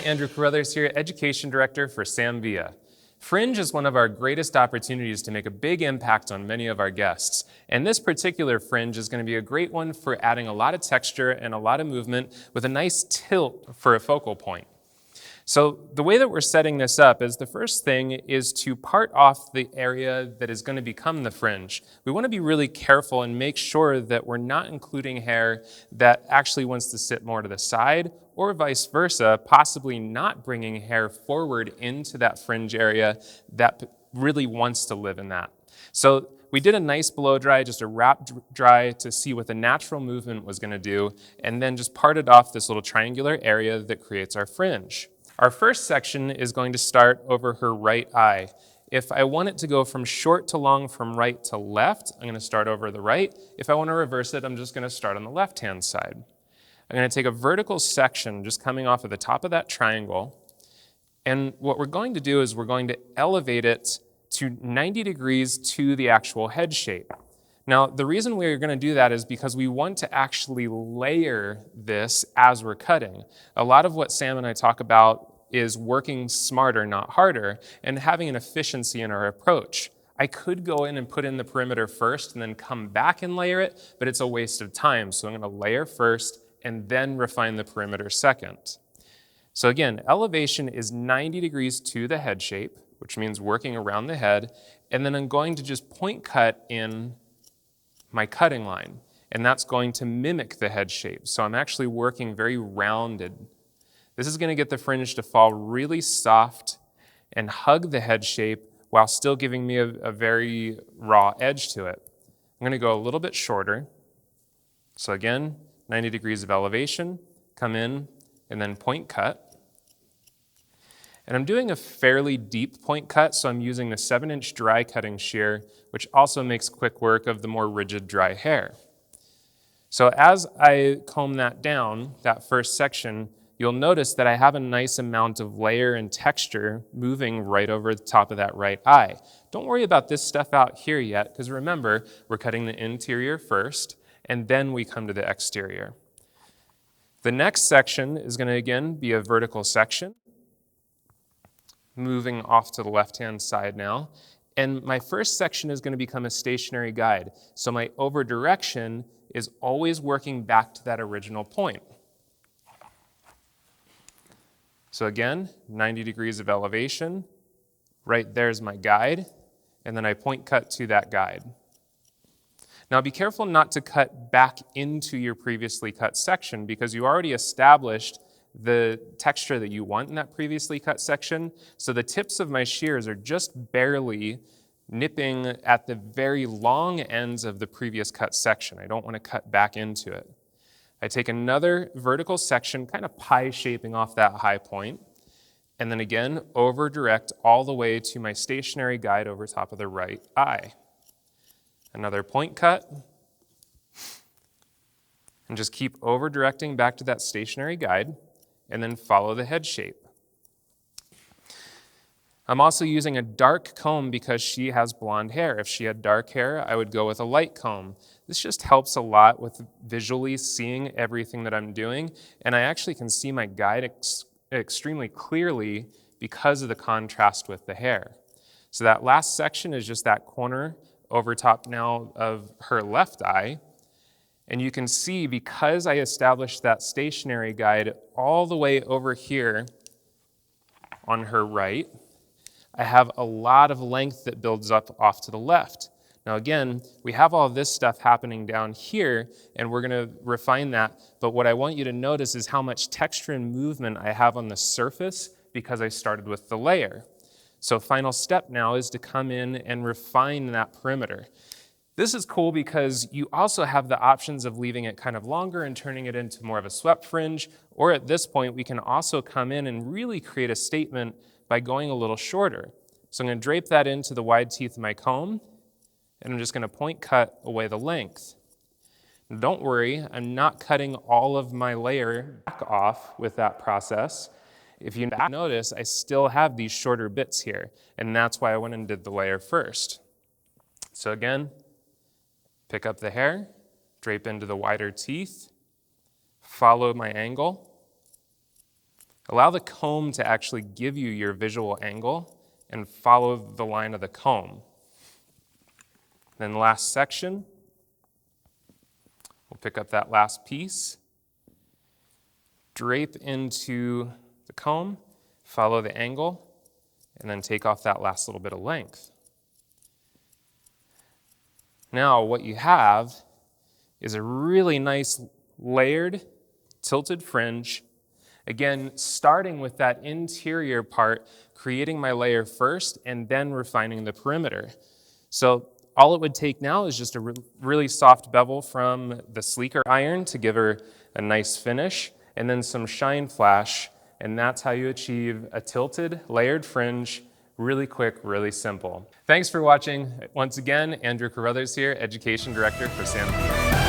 Andrew Carruthers here, Education Director for Sam Villa. Fringe is one of our greatest opportunities to make a big impact on many of our guests. And this particular fringe is going to be a great one for adding a lot of texture and a lot of movement with a nice tilt for a focal point. So the way that we're setting this up is the first thing is to part off the area that is going to become the fringe. We want to be really careful and make sure that we're not including hair that actually wants to sit more to the side, or vice versa, possibly not bringing hair forward into that fringe area that really wants to live in that. So we did a nice blow dry, just a wrap dry to see what the natural movement was going to do, and then just parted off this little triangular area that creates our fringe. Our first section is going to start over her right eye. If I want it to go from short to long, from right to left, I'm going to start over the right. If I want to reverse it, I'm just going to start on the left-hand side. I'm going to take a vertical section just coming off of the top of that triangle. And what we're going to do is we're going to elevate it to 90 degrees to the actual head shape. Now, the reason we're going to do that is because we want to actually layer this as we're cutting. A lot of what Sam and I talk about is working smarter, not harder, and having an efficiency in our approach. I could go in and put in the perimeter first and then come back and layer it, but it's a waste of time. So I'm going to layer first and then refine the perimeter second. So again, elevation is 90 degrees to the head shape, which means working around the head, and then I'm going to just point cut in my cutting line, and that's going to mimic the head shape. So I'm actually working very rounded. This is going to get the fringe to fall really soft and hug the head shape while still giving me a very raw edge to it. I'm going to go a little bit shorter. So again, 90 degrees of elevation, come in, and then point cut. And I'm doing a fairly deep point cut, so I'm using the 7-inch dry cutting shear, which also makes quick work of the more rigid dry hair. So as I comb that down, that first section, you'll notice that I have a nice amount of layer and texture moving right over the top of that right eye. Don't worry about this stuff out here yet, because remember, we're cutting the interior first, and then we come to the exterior. The next section is going to, again, be a vertical section, moving off to the left-hand side now. And my first section is going to become a stationary guide. So my over direction is always working back to that original point. So again, 90 degrees of elevation. Right there's my guide. And then I point cut to that guide. Now be careful not to cut back into your previously cut section, because you already established the texture that you want in that previously cut section. So the tips of my shears are just barely nipping at the very long ends of the previous cut section. I don't want to cut back into it. I take another vertical section, kind of pie shaping off that high point, and then again, over direct all the way to my stationary guide over top of the right eye. Another point cut, and just keep over directing back to that stationary guide, and then follow the head shape. I'm also using a dark comb because she has blonde hair. If she had dark hair, I would go with a light comb. This just helps a lot with visually seeing everything that I'm doing, and I actually can see my guide extremely clearly because of the contrast with the hair. So that last section is just that corner over top now of her left eye. And you can see, because I established that stationary guide all the way over here on her right, I have a lot of length that builds up off to the left. Now again, we have all this stuff happening down here, and we're going to refine that. But what I want you to notice is how much texture and movement I have on the surface because I started with the layer. So final step now is to come in and refine that perimeter. This is cool because you also have the options of leaving it kind of longer and turning it into more of a swept fringe, or at this point we can also come in and really create a statement by going a little shorter. So I'm going to drape that into the wide teeth of my comb, and I'm just going to point cut away the length. And don't worry, I'm not cutting all of my layer back off with that process. If you notice, I still have these shorter bits here, and that's why I went and did the layer first. So again, pick up the hair, drape into the wider teeth, follow my angle, Allow the comb to actually give you your visual angle and follow the line of the comb. Then last section, we'll pick up that last piece, drape into the comb, follow the angle, and then take off that last little bit of length. Now what you have is a really nice layered, tilted fringe. Again, starting with that interior part, creating my layer first, and then refining the perimeter. So all it would take now is just a really soft bevel from the sleeker iron to give her a nice finish, and then some shine flash, and that's how you achieve a tilted, layered fringe, really quick, really simple. Thanks for watching. Once again, Andrew Carruthers here, Education Director for SAM.